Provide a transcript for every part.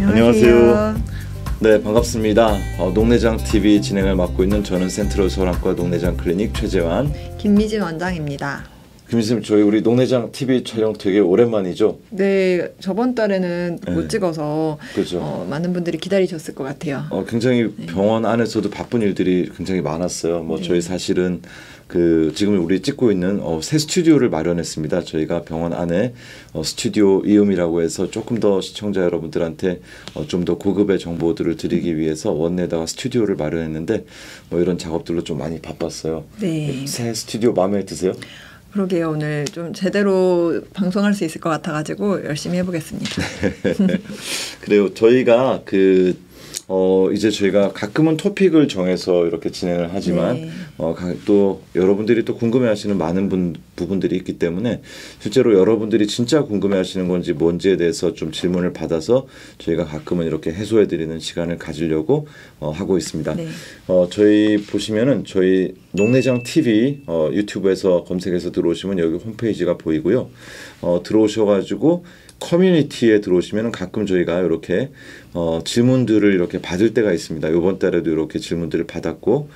안녕하세요. 네, 반갑습니다. 녹내장 TV 진행을 맡고 있는 저는 센트럴 서울안과 녹내장 클리닉 최재환, 김미진 원장입니다. 김미진, 저희 우리 녹내장 TV 촬영 되게 오랜만이죠? 네, 저번 달에는 네. 못 찍어서 그렇죠. 많은 분들이 기다리셨을 것 같아요. 굉장히 병원 안에서도 바쁜 일들이 굉장히 많았어요. 저희 사실은 지금 우리 찍고 있는 새 스튜디오를 마련했습니다. 저희가 병원 안에 스튜디오 이음이라고 해서 조금 더 시청자 여러분들한테 좀 더 고급의 정보들을 드리기 위해서 원내에다가 스튜디오를 마련했는데 이런 작업들로 좀 많이 바빴어요. 네. 새 스튜디오 마음에 드세요? 그러게요. 오늘 좀 제대로 방송할 수 있을 것 같아가지고 열심히 해보겠습니다. 그래요. 저희가 이제 저희가 가끔은 토픽을 정해서 이렇게 진행을 하지만 네. 또 여러분들이 또 궁금해하시는 많은 부분들이 있기 때문에 실제로 여러분들이 진짜 궁금해하시는 건지 뭔지에 대해서 좀 질문을 받아서 저희가 가끔은 이렇게 해소해드리는 시간을 가지려고 하고 있습니다. 네. 저희 보시면은 저희 녹내장 TV 유튜브에서 검색해서 들어오시면 여기 홈페이지가 보이고요. 들어오셔가지고 커뮤니티에 들어오시면 가끔 저희가 이렇게 질문들을 이렇게 받을 때가 있습니다. 이번 달에도 이렇게 질문들을 받았고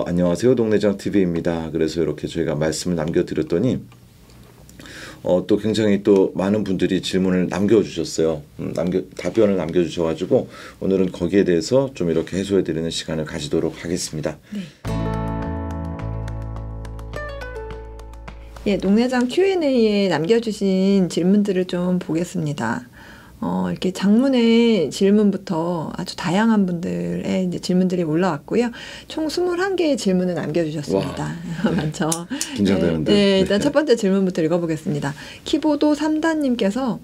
안녕하세요, 녹내장 TV입니다. 그래서 이렇게 저희가 말씀을 남겨드렸더니 또 굉장히 또 많은 분들이 질문을 남겨주셨어요. 답변을 남겨주셔가지고 오늘은 거기에 대해서 좀 이렇게 해소해드리는 시간을 가지도록 하겠습니다. 네. 예, 녹내장 Q&A에 남겨주신 질문들을 좀 보겠습니다. 이렇게 장문의 질문부터 아주 다양한 분들의 이제 질문들이 올라왔고요. 총 21개의 질문을 남겨주셨습니다. 많죠? 긴장되는데. 네, 일단 첫 번째 질문부터 읽어보겠습니다. 키보도 3단님께서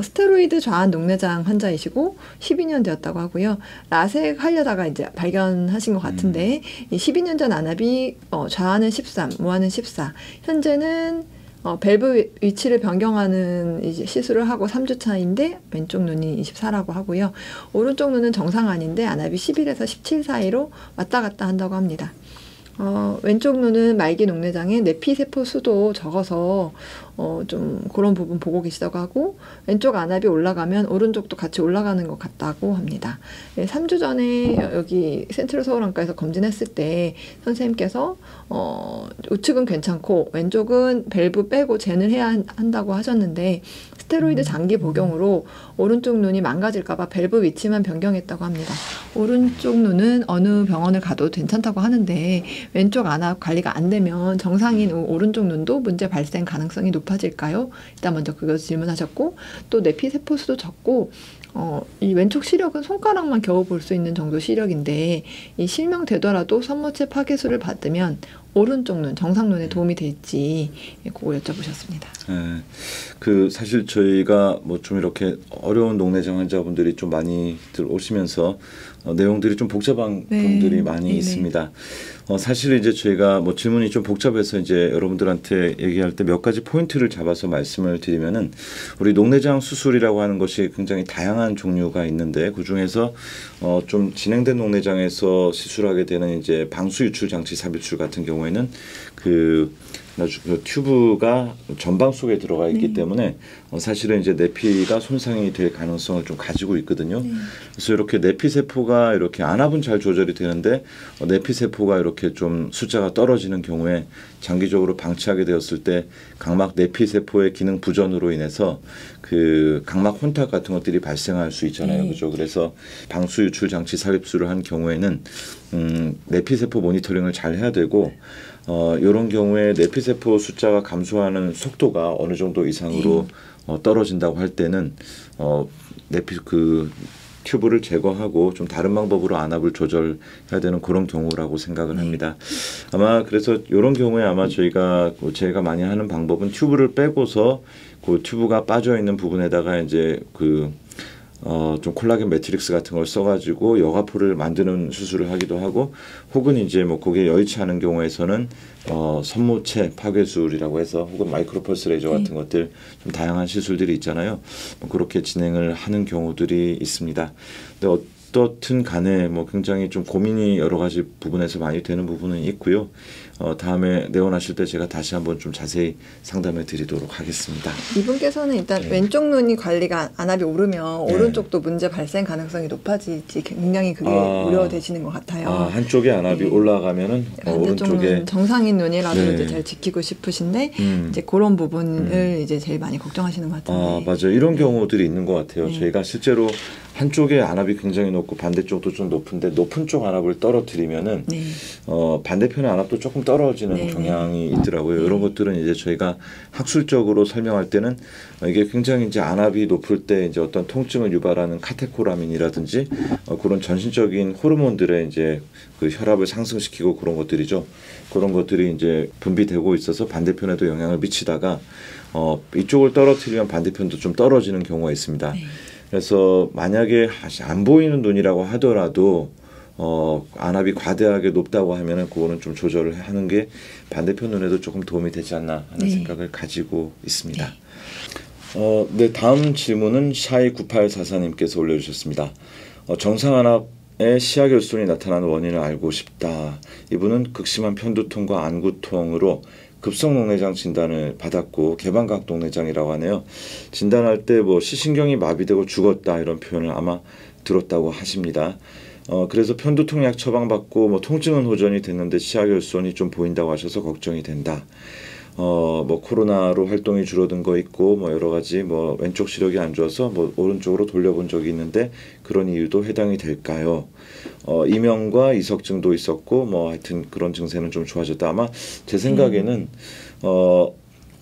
스테로이드 저한 녹내장 환자이시고 12년 되었다고 하고요. 라섹 하려다가 이제 발견하신 것 같은데 이 12년 전 안압이 좌하는 13, 우하는 14. 현재는 밸브 위치를 변경하는 이제 시술을 하고 3주 차인데 왼쪽 눈이 24라고 하고요. 오른쪽 눈은 정상 아닌데 안압이 11에서 17 사이로 왔다 갔다 한다고 합니다. 왼쪽 눈은 말기 녹내장에 내피세포 수도 적어서 좀 그런 부분 보고 계시다고 하고 왼쪽 안압이 올라가면 오른쪽도 같이 올라가는 것 같다고 합니다. 3주 전에 여기 센트럴 서울안과에서 검진했을 때 선생님께서 우측은 괜찮고 왼쪽은 밸브 빼고 젠을 해야 한다고 하셨는데 스테로이드 장기 복용으로 오른쪽 눈이 망가질까봐 밸브 위치만 변경했다고 합니다. 오른쪽 눈은 어느 병원을 가도 괜찮다고 하는데 왼쪽 안압 관리가 안 되면 정상인 오른쪽 눈도 문제 발생 가능성이 높아질까요? 일단 먼저 그거 질문하셨고 또 내피세포 수도 적고 이 왼쪽 시력은 손가락만 겨우 볼 수 있는 정도 시력인데 이 실명되더라도 선모체 파괴수를 받으면 오른쪽 눈, 정상 눈에 도움이 될지 그거 여쭤보셨습니다. 네, 사실 저희가 좀 이렇게 어려운 녹내장 환자분들이 좀 많이 오시면서 내용들이 좀 복잡한 분들이 많이 있습니다. 사실 이제 저희가 질문이 좀 복잡해서 이제 여러분들한테 얘기할 때 몇 가지 포인트를 잡아서 말씀을 드리면은 우리 녹내장 수술이라고 하는 것이 굉장히 다양한 종류가 있는데 그 중에서 좀 진행된 녹내장에서 시술하게 되는 이제 방수 유출 장치 삽입술 같은 경우에는 그 튜브가 전방 속에 들어가 있기 때문에 사실은 이제 내피가 손상이 될 가능성을 좀 가지고 있거든요. 그래서 이렇게 내피 세포가 이렇게 안압은 잘 조절이 되는데 내피 세포가 이렇게 좀 숫자가 떨어지는 경우에 장기적으로 방치하게 되었을 때 각막 내피 세포의 기능 부전으로 인해서 그 각막 혼탁 같은 것들이 발생할 수 있잖아요. 그죠? 그래서 방수 유출 장치 삽입술을 한 경우에는 내피 세포 모니터링을 잘 해야 되고 이런 경우에 내피세포 숫자가 감소하는 속도가 어느 정도 이상으로 떨어진다고 할 때는 튜브를 제거하고 좀 다른 방법으로 안압을 조절해야 되는 그런 경우라고 생각을 합니다. 아마 그래서 이런 경우에 아마 제가 많이 하는 방법은 튜브를 빼고서 그 튜브가 빠져 있는 부분에다가 이제 좀 콜라겐 매트릭스 같은 걸 써가지고 여과포를 만드는 수술을 하기도 하고 혹은 이제 그게 여의치 않은 경우에서는 선모체 파괴술이라고 해서 혹은 마이크로펄스 레이저 같은 것들 좀 다양한 시술들이 있잖아요. 그렇게 진행을 하는 경우들이 있습니다. 근데 어떻든 간에 뭐 굉장히 좀 고민이 여러 가지 부분에서 많이 되는 부분은 있고요. 다음에 내원하실 때 제가 다시 한번 좀 자세히 상담해 드리도록 하겠습니다. 이분께서는 일단 네. 왼쪽 눈이 관리가 안압이 오르면 네. 오른쪽도 문제 발생 가능성이 높아질지 굉장히 그게 우려되시는 것 같아요. 한쪽에 안압이 네. 올라가면은 오른쪽에 정상인 눈이라도 네. 이제 잘 지키고 싶으신데 이제 그런 부분을 이제 제일 많이 걱정하시는 것 같은데. 맞아요. 이런 경우들이 있는 것 같아요. 네. 저희가 실제로 한쪽에 안압이 굉장히 높고 반대쪽도 좀 높은데 높은 쪽 안압을 떨어뜨리면은 네. 반대편의 안압도 조금 떨어지는 네. 경향이 있더라고요. 네. 이런 것들은 이제 저희가 학술적으로 설명할 때는 이게 굉장히 이제 안압이 높을 때 이제 어떤 통증을 유발하는 카테코라민이라든지 그런 전신적인 호르몬들의 이제 그 혈압을 상승시키고 그런 것들이죠. 그런 것들이 이제 분비되고 있어서 반대편에도 영향을 미치다가 이쪽을 떨어뜨리면 반대편도 좀 떨어지는 경우가 있습니다. 네. 그래서 만약에 안 보이는 눈이라고 하더라도 안압이 과대하게 높다고 하면은 그거는 좀 조절을 하는 게 반대편 눈에도 조금 도움이 되지 않나 하는 네. 생각을 가지고 있습니다. 네, 다음 질문은 샤이9844님께서 올려주셨습니다. 정상 안압에 시야결손이 나타나는 원인을 알고 싶다. 이분은 극심한 편두통과 안구통으로 급성농내장 진단을 받았고 개방각 농내장이라고 하네요. 진단할 때 뭐 시신경이 마비되고 죽었다 이런 표현을 아마 들었다고 하십니다. 그래서 편두통 약 처방받고 뭐 통증은 호전이 됐는데 시야결손이 좀 보인다고 하셔서 걱정이 된다. 뭐 코로나로 활동이 줄어든 거 있고 뭐 여러 가지 뭐 왼쪽 시력이 안 좋아서 뭐 오른쪽으로 돌려본 적이 있는데 그런 이유도 해당이 될까요? 이명과 이석증도 있었고 뭐 하여튼 그런 증세는 좀 좋아졌다. 아마 제 생각에는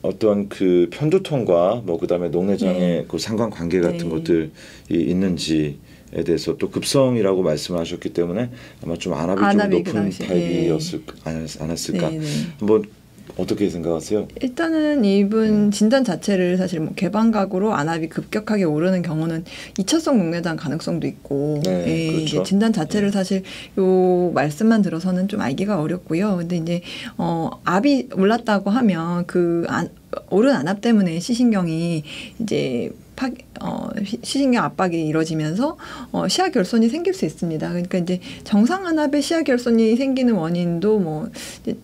어떤 그 편두통과 뭐 그다음에 농내장의 그 상관관계 같은 것들이 있는지 에 대해서 또 급성이라고 말씀하셨기 때문에 아마 좀 안압이 좀 높은 타입이었을 않았을까. 한번 어떻게 생각하세요? 일단은 이분 진단 자체를 사실 뭐 개방각으로 안압이 급격하게 오르는 경우는 2차성 농내장 가능성도 있고 그렇죠. 이제 진단 자체를 사실 요 말씀만 들어서는 좀 알기가 어렵고요. 근데 이제 압이 올랐다고 하면 그 오른 안압 때문에 시신경이 이제 시신경 압박이 이루어지면서 시야 결손이 생길 수 있습니다. 그러니까 이제 정상 안압에 시야 결손이 생기는 원인도 뭐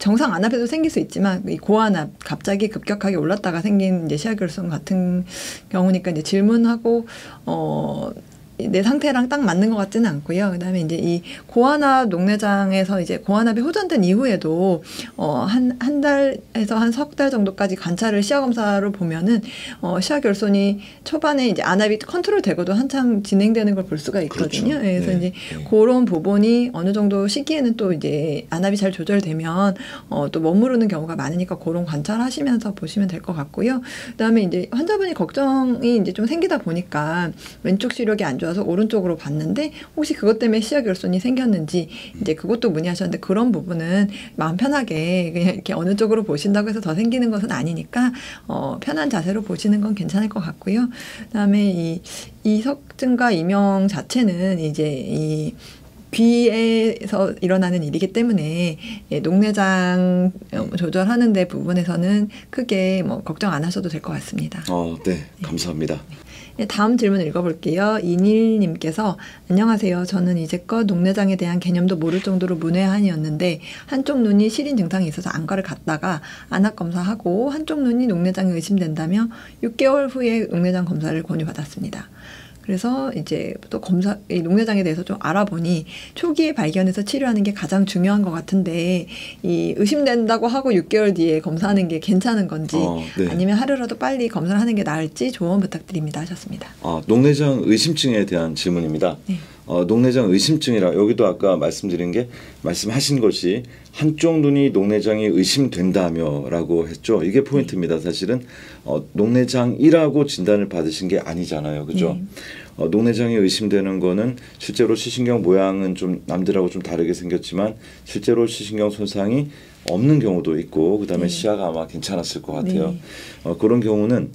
정상 안압에도 생길 수 있지만 이 고안압 갑자기 급격하게 올랐다가 생긴 이제 시야 결손 같은 경우니까 이제 질문하고 내 상태랑 딱 맞는 것 같지는 않고요. 그다음에 이제 이 고안압 농내장에서 이제 고안압이 호전된 이후에도 한 달에서 한 석 달 정도까지 관찰을 시야 검사로 보면은 시야 결손이 초반에 이제 안압이 컨트롤 되고도 한창 진행되는 걸 볼 수가 있거든요. 그렇죠. 그래서 이제 그런 부분이 어느 정도 시기에는 또 이제 안압이 잘 조절되면 또 머무르는 경우가 많으니까 그런 관찰하시면서 보시면 될 것 같고요. 그다음에 이제 환자분이 걱정이 이제 좀 생기다 보니까 왼쪽 시력이 안 좋아서 오른쪽으로 봤는데 혹시 그것 때문에 시야 결손이 생겼는지 이제 그것도 문의하셨는데 그런 부분은 마음 편하게 그냥 이렇게 어느 쪽으로 보신다고 해서 더 생기는 것은 아니니까 편한 자세로 보시는 건 괜찮을 것 같고요. 그다음에 이석증과 이명 자체는 이제 이 귀에서 일어나는 일이기 때문에 농내장 조절하는 데 부분에서는 크게 뭐 걱정 안 하셔도 될 것 같습니다. 네, 감사합니다. 네, 다음 질문 읽어볼게요. 이닐님께서 안녕하세요. 저는 이제껏 농내장에 대한 개념도 모를 정도로 문외한이었는데 한쪽 눈이 시린 증상이 있어서 안과를 갔다가 안압 검사하고 한쪽 눈이 농내장이 의심된다며 6개월 후에 농내장 검사를 권유받았습니다. 그래서 이제 또 이 농내장에 대해서 좀 알아보니 초기에 발견해서 치료하는 게 가장 중요한 것 같은데 이 의심된다고 하고 6개월 뒤에 검사하는 게 괜찮은 건지 아니면 하루라도 빨리 검사를 하는 게 나을지 조언 부탁드립니다 하셨습니다. 농내장 의심증에 대한 질문입니다. 네. 농내장 의심증이라 여기도 아까 말씀하신 것이 한쪽 눈이 농내장이 의심된다며라고 했죠. 이게 포인트입니다. 사실은 농내장이라고 진단을 받으신 게 아니잖아요. 그죠? 농내장이 의심되는 거는 실제로 시신경 모양은 좀 남들하고 좀 다르게 생겼지만 실제로 시신경 손상이 없는 경우도 있고 그다음에 시야가 아마 괜찮았을 것 같아요. 그런 경우는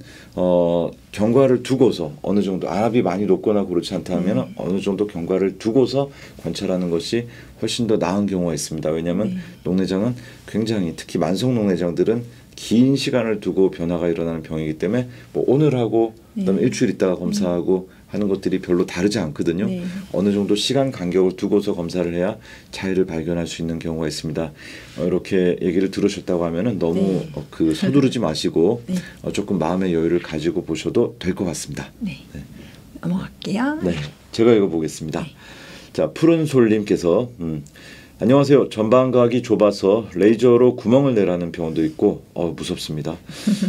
경과를 두고서 어느 정도 안압이 많이 높거나 그렇지 않다면 어느 정도 경과를 두고서 관찰하는 것이 훨씬 더 나은 경우가 있습니다. 왜냐하면 농내장은 굉장히 특히 만성 농내장들은 긴 시간을 두고 변화가 일어나는 병이기 때문에 뭐 오늘 하고 그다음에 일주일 있다가 검사하고 하는 것들이 별로 다르지 않거든요. 네. 어느 정도 시간 간격을 두고서 검사를 해야 차이를 발견할 수 있는 경우가 있습니다. 이렇게 얘기를 들으셨다고 하면은 너무 네. 그 서두르지 마시고 네. 조금 마음의 여유를 가지고 보셔도 될 것 같습니다. 네. 넘어갈게요. 네, 제가 읽어보겠습니다. 네. 자, 푸른솔님께서 안녕하세요. 전방각이 좁아서 레이저로 구멍을 내라는 병원도 있고 무섭습니다.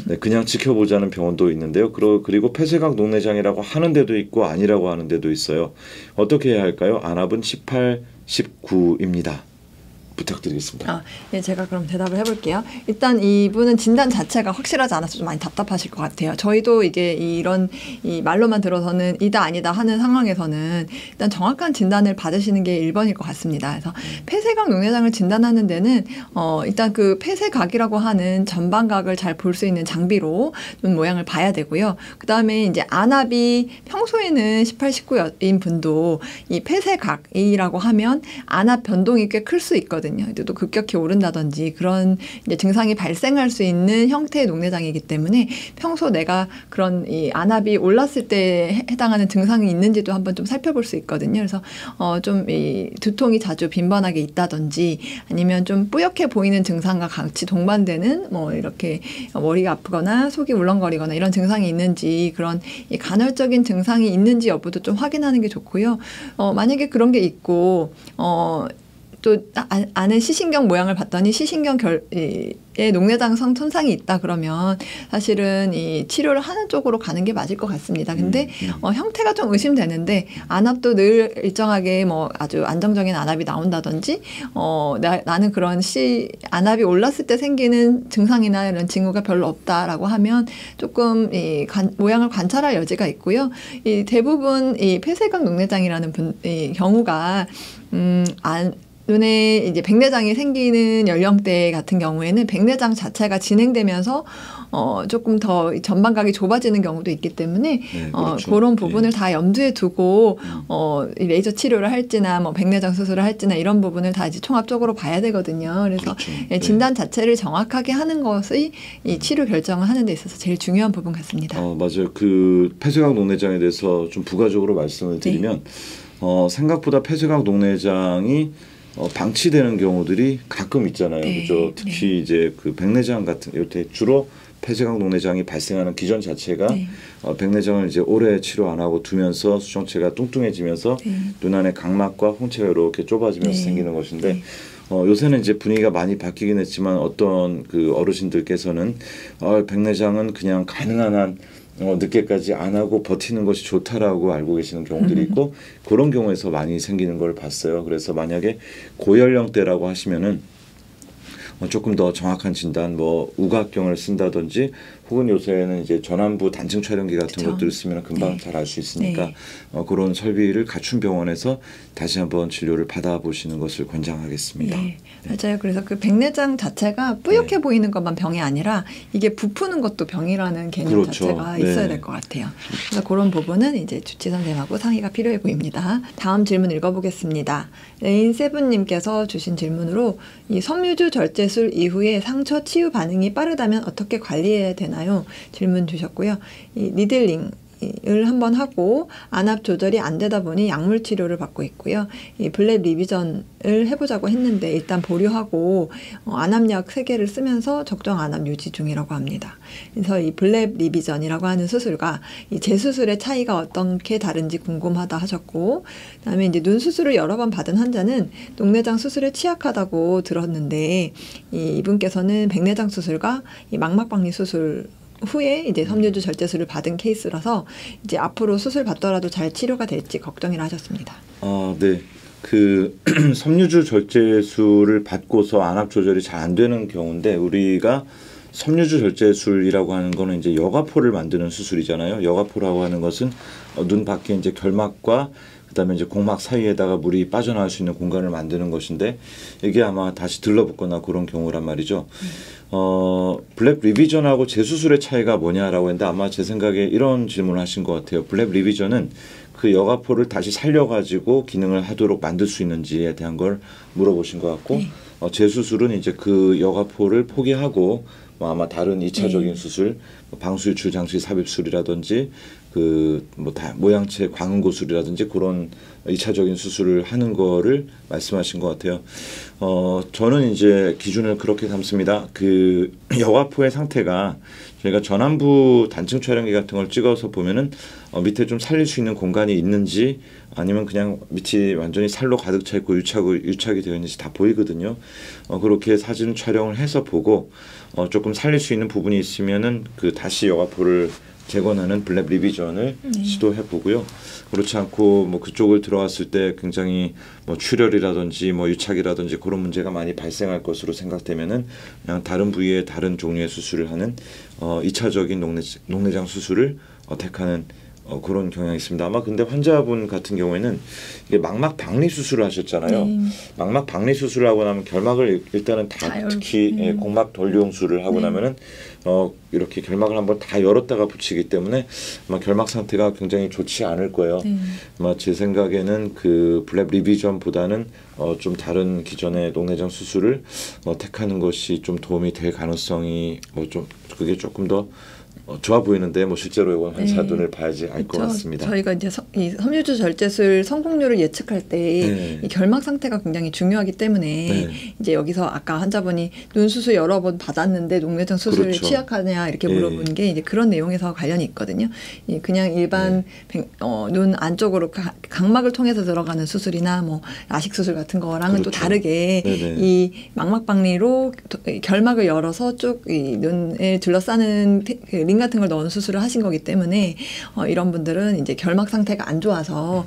네, 그냥 지켜보자는 병원도 있는데요. 그리고 폐쇄각 녹내장이라고 하는 데도 있고 아니라고 하는 데도 있어요. 어떻게 해야 할까요? 안압은 18, 19입니다. 부탁드리겠습니다. 예, 제가 그럼 대답을 해볼게요. 일단 이분은 진단 자체가 확실하지 않아서 좀 많이 답답하실 것 같아요. 저희도 이제 이런 이 말로만 들어서는 이다 아니다 하는 상황에서는 일단 정확한 진단을 받으시는 게 1번일 것 같습니다. 그래서 폐쇄각 녹내장을 진단하는 데는 일단 그 폐쇄각이라고 하는 전방각을 잘 볼 수 있는 장비로 눈 모양을 봐야 되고요. 그 다음에 이제 안압이 평소에는 18, 19인 분도 이 폐쇄각이라고 하면 안압 변동이 꽤 클 수 있거든요. 또 급격히 오른다든지 그런 이제 증상이 발생할 수 있는 형태의 녹내장이기 때문에 평소 내가 그런 이 안압이 올랐을 때 해당하는 증상이 있는지도 한번 좀 살펴볼 수 있거든요. 그래서 좀 이 두통이 자주 빈번하게 있다든지 아니면 좀 뿌옇게 보이는 증상과 같이 동반되는 뭐 이렇게 머리가 아프거나 속이 울렁거리거나 이런 증상이 있는지 그런 이 간헐적인 증상이 있는지 여부도 좀 확인하는 게 좋고요. 만약에 그런 게 있고 또 안에 시신경 모양을 봤더니 시신경에 녹내장성 손상이 있다 그러면 사실은 이 치료를 하는 쪽으로 가는 게 맞을 것 같습니다. 근데 형태가 좀 의심되는데 안압도 늘 일정하게 뭐 아주 안정적인 안압이 나온다든지 나는 그런 안압이 올랐을 때 생기는 증상이나 이런 징후가 별로 없다라고 하면 조금 이 모양을 관찰할 여지가 있고요. 이 대부분 이 폐쇄각 녹내장이라는 이 경우가 눈에 이제 백내장이 생기는 연령대 같은 경우에는 백내장 자체가 진행되면서 조금 더 전방각이 좁아지는 경우도 있기 때문에 네, 그렇죠. 그런 부분을 다 염두에 두고 이 레이저 치료를 할지나 뭐 백내장 수술을 할지나 이런 부분을 다 이제 종합적으로 봐야 되거든요. 그래서 그렇죠. 진단 자체를 정확하게 하는 것이 이 치료 결정을 하는 데 있어서 제일 중요한 부분 같습니다. 맞아요. 그 폐쇄각 녹내장에 대해서 좀 부가적으로 말씀을 드리면 생각보다 폐쇄각 녹내장이 방치되는 경우들이 가끔 있잖아요. 네. 그죠? 특히 이제 그 백내장 같은 이렇게 주로 폐쇄각 녹내장이 발생하는 기전 자체가 백내장을 이제 오래 치료 안 하고 두면서 수정체가 뚱뚱해지면서 눈 안에 각막과 홍채가 이렇게 좁아지면서 생기는 것인데 요새는 이제 분위기가 많이 바뀌긴 했지만 어떤 그 어르신들께서는 백내장은 그냥 가능한 한 늦게까지 안 하고 버티는 것이 좋다라고 알고 계시는 경우들이 있고 그런 경우에서 많이 생기는 걸 봤어요. 그래서 만약에 고연령대라고 하시면은 조금 더 정확한 진단, 뭐 우각경을 쓴다든지 혹은 요새는 이제 전환부 단층 촬영기 같은 그쵸. 것들을 쓰면 금방 잘 알 수 있으니까 그런 설비를 갖춘 병원에서 다시 한번 진료를 받아보시는 것을 권장하겠습니다. 네, 맞아요. 그래서 그 백내장 자체가 뿌옇게 보이는 것만 병이 아니라 이게 부푸는 것도 병이라는 개념 자체가 있어야 될 것 같아요. 그래서 그런 부분은 이제 주치 선생님하고 상의가 필요해 보입니다. 다음 질문 읽어보겠습니다. 레인세븐님께서 주신 질문으로 이 섬유주 절제술 이후에 상처 치유 반응이 빠르다면 어떻게 관리해야 되나요? 질문 주셨고요. 이 니들링 을 한번 하고 안압 조절이 안 되다 보니 약물 치료를 받고 있고요. 이 블렙 리비전을 해보자고 했는데 일단 보류하고 안압약 3개를 쓰면서 적정 안압 유지 중이라고 합니다. 그래서 이 블렙 리비전이라고 하는 수술과 이 재수술의 차이가 어떻게 다른지 궁금하다 하셨고, 그다음에 이제 눈 수술을 여러 번 받은 환자는 녹내장 수술에 취약하다고 들었는데 이분께서는 백내장 수술과 이 망막박리 수술 후에 이제 섬유주 절제술을 받은 케이스라서 이제 앞으로 수술 받더라도 잘 치료가 될지 걱정이라 하셨습니다. 네. 그 섬유주 절제술을 받고서 안압 조절이 잘 안 되는 경우인데 우리가 섬유주 절제술이라고 하는 거는 이제 여과포를 만드는 수술이잖아요. 여과포라고 하는 것은 눈 밖에 이제 결막과 그다음에 이제 공막 사이에다가 물이 빠져나갈 수 있는 공간을 만드는 것인데 이게 아마 다시 들러붙거나 그런 경우란 말이죠. 블렙 리비전하고 재수술의 차이가 뭐냐라고 했는데 아마 제 생각에 이런 질문을 하신 것 같아요. 블렙 리비전은 그 여과포를 다시 살려가지고 기능을 하도록 만들 수 있는지에 대한 걸 물어보신 것 같고 재수술은 이제 그 여과포를 포기하고 아마 다른 2차적인 수술, 방수유출 장치 삽입술이라든지 그 뭐 다 모양체 광흥고술이라든지 그런 2차적인 수술을 하는 거를 말씀하신 것 같아요. 저는 이제 기준을 그렇게 삼습니다. 그 여과포의 상태가 저희가 전완부 단층 촬영기 같은 걸 찍어서 보면은 밑에 좀 살릴 수 있는 공간이 있는지 아니면 그냥 밑이 완전히 살로 가득 차 있고 유착이 되어 있는지 다 보이거든요. 그렇게 사진 촬영을 해서 보고 조금 살릴 수 있는 부분이 있으면은 그 다시 여과포를 재건하는 블랩 리비전을 시도해 보고요. 그렇지 않고 뭐 그쪽을 들어갔을 때 굉장히 뭐 출혈이라든지 뭐 유착이라든지 그런 문제가 많이 발생할 것으로 생각되면은 그냥 다른 부위에 다른 종류의 수술을 하는 2차적인 녹내장 수술을 택하는 그런 경향이 있습니다. 아마 근데 환자분 같은 경우에는 이게 망막 박리 수술을 하셨잖아요. 망막 박리 수술을 하고 나면 결막을 일단은 다 특히 공막 돌리용술을 하고 나면은 이렇게 결막을 한번 다 열었다가 붙이기 때문에 아마 결막 상태가 굉장히 좋지 않을 거예요. 아마 제 생각에는 그 블랩 리비전보다는 좀 다른 기존의 녹내장 수술을 택하는 것이 좀 도움이 될 가능성이 뭐 좀 그게 조금 더 좋아 보이는데 뭐 실제로 이건 환자 눈을 봐야지 알 것 같습니다. 저희가 이제 이 섬유주 절제술 성공률을 예측할 때 이 결막 상태가 굉장히 중요하기 때문에 이제 여기서 아까 환자분이 눈 수술 여러 번 받았는데 녹내장 수술에 그렇죠. 취약하냐 이렇게 물어본 게 이제 그런 내용에서 관련이 있거든요. 그냥 일반 눈 안쪽으로 각막을 통해서 들어가는 수술이나 뭐 라식 수술 같은 거랑은 그렇죠. 또 다르게 이 망막 박리로 결막을 열어서 쭉 이 눈에 둘러싸는 링 같은 걸 넣은 수술을 하신 거기 때문에 이런 분들은 이제 결막 상태가 안 좋아서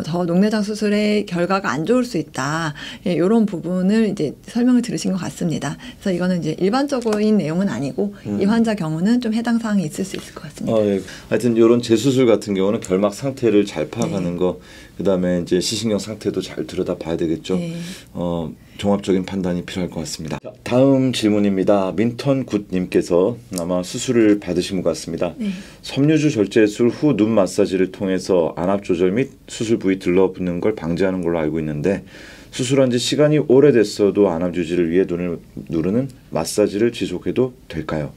더 녹내장 수술의 결과가 안 좋을 수 있다. 이런 부분을 이제 설명을 들으신 것 같습니다. 그래서 이거는 이제 일반적인 내용은 아니고 이 환자 경우는 좀 해당 사항이 있을 수 있을 것 같습니다. 예. 하여튼 이런 재수술 같은 경우는 결막 상태를 잘 파악하는 거, 그다음에 이제 시신경 상태도 잘 들여다봐야 되겠죠. 종합적인 판단이 필요할 것 같습니다. 다음 질문입니다. 민턴 굿님께서 아마 수술을 받으신 것 같습니다. 섬유주 절제술 후 눈 마사지를 통해서 안압 조절 및 수술 부위 들러붙는 걸 방지하는 걸로 알고 있는데 수술한 지 시간이 오래됐어도 안압 유지를 위해 눈을 누르는 마사지를 지속해도 될까요?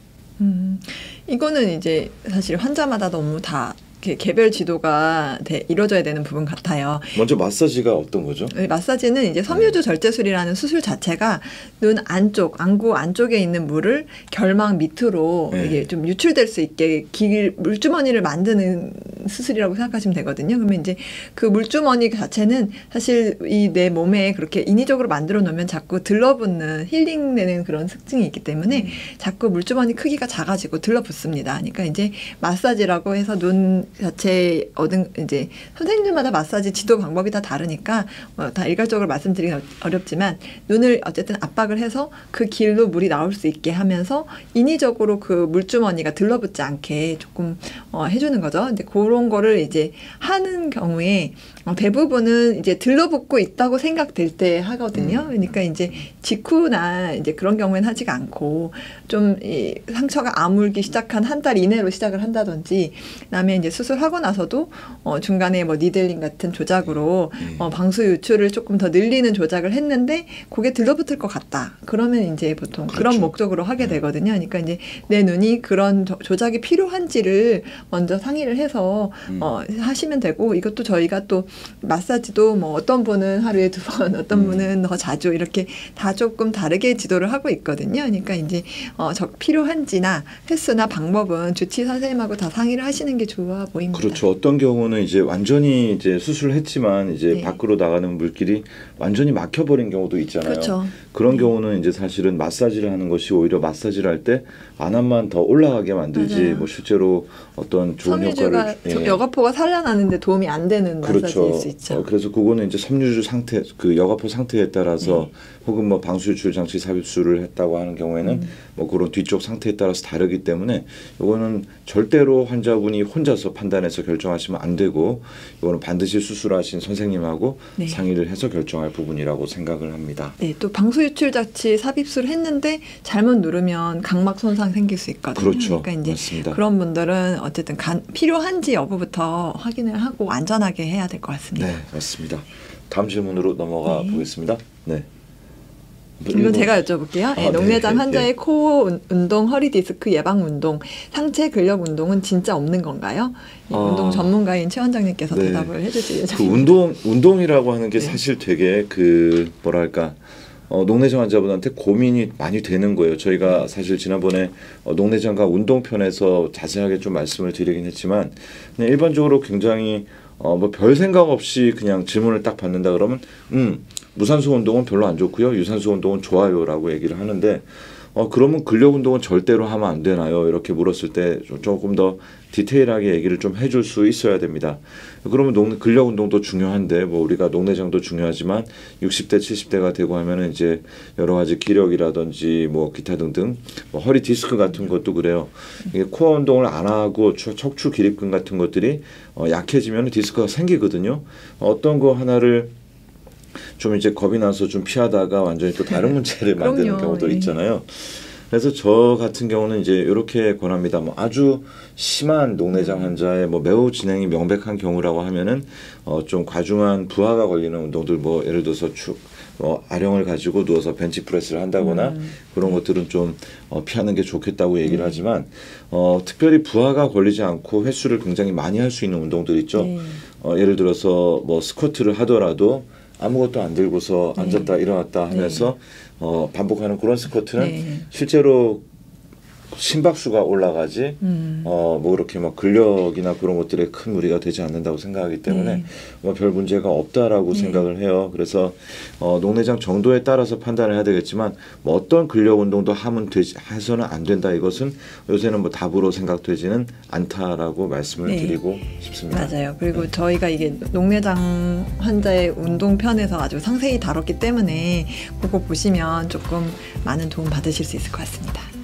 이거는 이제 사실 환자마다 너무 다 개별 지도가 이루어져야 되는 부분 같아요. 먼저 마사지가 어떤 거죠? 마사지는 이제 섬유주 절제술이라는 수술 자체가 눈 안쪽, 안구 안쪽에 있는 물을 결막 밑으로 이게 좀 유출될 수 있게 물주머니를 만드는 수술이라고 생각하시면 되거든요. 그러면 이제 그 물주머니 자체는 사실 이 내 몸에 그렇게 인위적으로 만들어 놓으면 자꾸 들러붙는 힐링되는 그런 특징이 있기 때문에 자꾸 물주머니 크기가 작아지고 들러붙습니다. 그러니까 이제 마사지라고 해서 눈 자체 이제 선생님들마다 마사지 지도 방법이 다 다르니까 다 일괄적으로 말씀드리기 어렵지만 눈을 어쨌든 압박을 해서 그 길로 물이 나올 수 있게 하면서 인위적으로 그 물주머니가 들러붙지 않게 조금 해주는 거죠. 이제 그런 거를 이제 하는 경우에 대부분은 이제 들러붙고 있다고 생각될 때 하거든요. 그러니까 이제 직후나 이제 그런 경우에는 하지가 않고 좀 이 상처가 아물기 시작한 한 달 이내로 시작을 한다든지, 그다음에 이제 수술하고 나서도 중간에 뭐 니들링 같은 조작으로 방수 유출을 조금 더 늘리는 조작을 했는데 그게 들러붙을 것 같다. 그러면 이제 보통 그렇죠. 그런 목적으로 하게 되거든요. 그러니까 이제 내 눈이 그런 조작이 필요한지를 먼저 상의를 해서 하시면 되고, 이것도 저희가 또 마사지도 뭐 어떤 분은 하루에 2번, 어떤 분은 더 자주 이렇게 다 조금 다르게 지도를 하고 있거든요. 그러니까 이제 필요한지나 횟수나 방법은 주치 선생님하고 다 상의를 하시는 게 좋아 보입니다. 그렇죠. 어떤 경우는 이제 완전히 이제 수술을 했지만 이제 밖으로 나가는 물길이 완전히 막혀버린 경우도 있잖아요. 그렇죠. 그런 경우는 이제 사실은 마사지를 하는 것이 오히려 마사지를 할 때 안압만 더 올라가게 만들지 맞아요. 뭐 실제로 어떤 좋은 효과를 여과포가 살려나는데 도움이 안 되는 그렇죠. 마사지일 수 있죠. 그래서 그거는 이제 섬유주 상태, 그 여과포 상태에 따라서 혹은 뭐 방수 유출 장치 삽입술을 했다고 하는 경우에는 뭐 그런 뒤쪽 상태에 따라서 다르기 때문에 이거는 절대로 환자분이 혼자서 판단해서 결정하시면 안 되고, 이거는 반드시 수술하신 선생님하고 상의를 해서 결정할 부분이라고 생각을 합니다. 네, 또 방수 유출 장치 삽입술을 했는데 잘못 누르면 각막 손상 생길 수 있거든요. 그렇죠. 그러니까 이제 맞습니다. 그런 분들은 어쨌든 필요한지 여부부터 확인을 하고 안전하게 해야 될 것 같습니다. 네, 맞습니다. 다음 질문으로 넘어가 보겠습니다. 네. 이건 제가 여쭤볼게요. 네, 녹내장 네. 환자의 코어 운동, 허리 디스크 예방 운동, 상체 근력 운동은 진짜 없는 건가요? 운동 전문가인 최 원장님께서 네. 대답을 해주실 예정입니다. 그 운동이라고 하는 게 네. 사실 되게 그 뭐랄까 녹내장 환자분한테 고민이 많이 되는 거예요. 저희가 사실 지난번에 녹내장과 운동편에서 자세하게 좀 말씀을 드리긴 했지만 그냥 일반적으로 굉장히 뭐 별 생각 없이 그냥 질문을 딱 받는다 그러면 무산소 운동은 별로 안 좋고요. 유산소 운동은 좋아요라고 얘기를 하는데 그러면 근력 운동은 절대로 하면 안 되나요? 이렇게 물었을 때 조금 더 디테일하게 얘기를 좀 해줄 수 있어야 됩니다. 그러면 근력 운동도 중요한데 뭐 우리가 녹내장도 중요하지만 60대 70대가 되고 하면은 이제 여러 가지 기력이라든지 뭐 기타 등등 뭐 허리 디스크 같은 것도 그래요. 이게 코어 운동을 안 하고 척추 기립근 같은 것들이 약해지면 디스크가 생기거든요. 어떤 거 하나를 좀 이제 겁이 나서 좀 피하다가 완전히 또 다른 문제를 만드는 경우도 있잖아요. 그래서 저 같은 경우는 이제 이렇게 권합니다. 뭐 아주 심한 녹내장 환자의 뭐 매우 진행이 명백한 경우라고 하면은 좀 과중한 부하가 걸리는 운동들 뭐 예를 들어서 아령을 가지고 누워서 벤치프레스를 한다거나 그런 것들은 좀 피하는 게 좋겠다고 얘기를 하지만 특별히 부하가 걸리지 않고 횟수를 굉장히 많이 할 수 있는 운동들 있죠. 예를 들어서 뭐 스쿼트를 하더라도 아무것도 안 들고서 앉았다 일어났다 하면서 반복하는 그런 스쿼트는 실제로 심박수가 올라가지 뭐 그렇게 막 근력이나 그런 것들에 큰 무리가 되지 않는다고 생각하기 때문에 뭐 별 문제가 없다라고 생각을 해요. 그래서 녹내장 정도에 따라서 판단을 해야 되겠지만 뭐 어떤 근력 운동도 해서는 안 된다. 이것은 요새는 뭐 답으로 생각되지는 않다라고 말씀을 드리고 싶습니다. 맞아요. 그리고 저희가 이게 녹내장 환자의 운동편에서 아주 상세히 다뤘기 때문에 그거 보시면 조금 많은 도움 받으실 수 있을 것 같습니다.